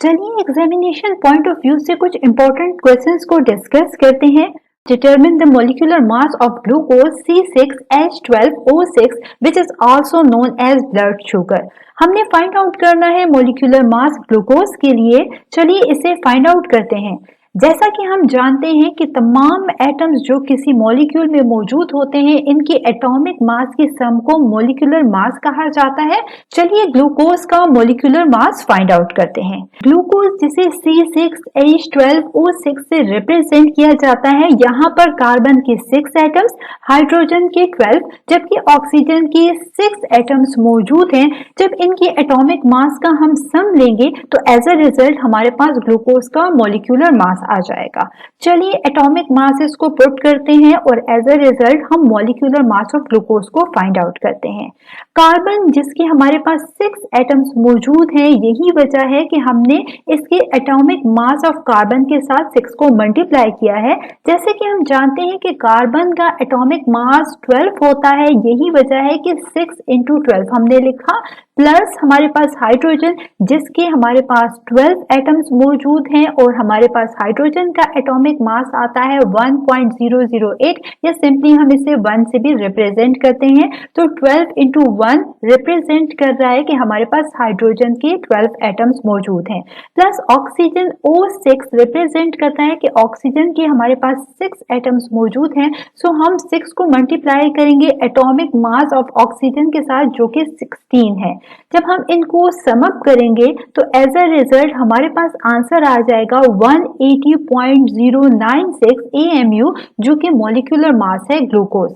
चलिए examination point of view से कुछ इंपॉर्टेंट क्वेश्चंस को डिस्कस करते हैं। Determine the molecular mass of glucose C6H12O6 which is also known as blood sugar. हमने फाइंड आउट करना है मोलिकुलर मास ग्लूकोज के लिए। चलिए इसे फाइंड आउट करते हैं। जैसा कि हम जानते हैं कि तमाम एटम्स जो किसी मॉलिक्यूल में मौजूद होते हैं, इनकी एटॉमिक मास की सम को मोलिकुलर मास कहा जाता है। चलिए ग्लूकोज का मोलिकुलर मास फाइंड आउट करते हैं। ग्लूकोज जिसे C6H12O6 से रिप्रेजेंट किया जाता है, यहाँ पर कार्बन के 6 एटम्स, हाइड्रोजन के 12, जबकि ऑक्सीजन के 6 एटम्स मौजूद हैं। जब इनकी एटॉमिक मास का हम सम लेंगे तो एज अ रिजल्ट हमारे पास ग्लूकोज का मोलिकुलर मास आ जाएगा। चलिए एटॉमिक मासेस को पुट करते हैं और एज अ रिजल्ट हम मॉलिक्यूलर मास ऑफ ग्लूकोज को फाइंड आउट करते हैं। कार्बन जिसके हमारे पास 6 एटम्स मौजूद हैं, यही वजह है कि हमने इसके एटॉमिक मास ऑफ कार्बन के साथ 6 को मल्टीप्लाई किया है। जैसे कि हम जानते हैं कि कार्बन का एटॉमिक मास 12 होता है, यही वजह है कि 6 into 12 हमने लिखा, प्लस हमारे पास हाइड्रोजन जिसके हमारे पास 12 एटम्स मौजूद हैं और हमारे पास हाइड्रोजन का एटॉमिक मास आता है 1.008, या सिंपली हम इसे 1 से भी रिप्रेजेंट करते हैं। तो 12 into 1 रिप्रेजेंट कर रहा है कि हमारे पास हाइड्रोजन के 12 एटम्स मौजूद हैं, प्लस ऑक्सीजन O6 रिप्रेजेंट करता है कि ऑक्सीजन के हमारे पास 6 एटम्स मौजूद हैं। सो हम 6 को मल्टीप्लाई करेंगे एटॉमिक मास ऑफ ऑक्सीजन के साथ, जो कि 16 है। जब हम इनको सम अप करेंगे तो एज अ रिजल्ट हमारे पास आंसर आ जाएगा 180.096 AMU, जो कि मॉलिक्यूलर मास है ग्लूकोज।